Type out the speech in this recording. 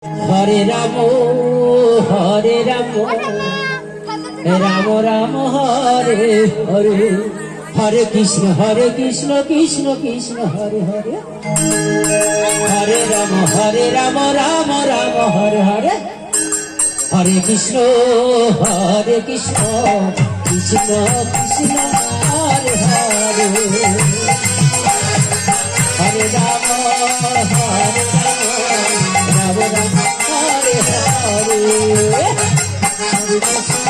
Hare Ram Ram Ram Hare Hare, Hare Krishna Krishna Krishna Hare Hare, Hare Ram Ram Ram Hare Hare, Hare Krishna Krishna Krishna Hare Hare, Hare Ram Ram Ram Hare Hare, Hare Krishna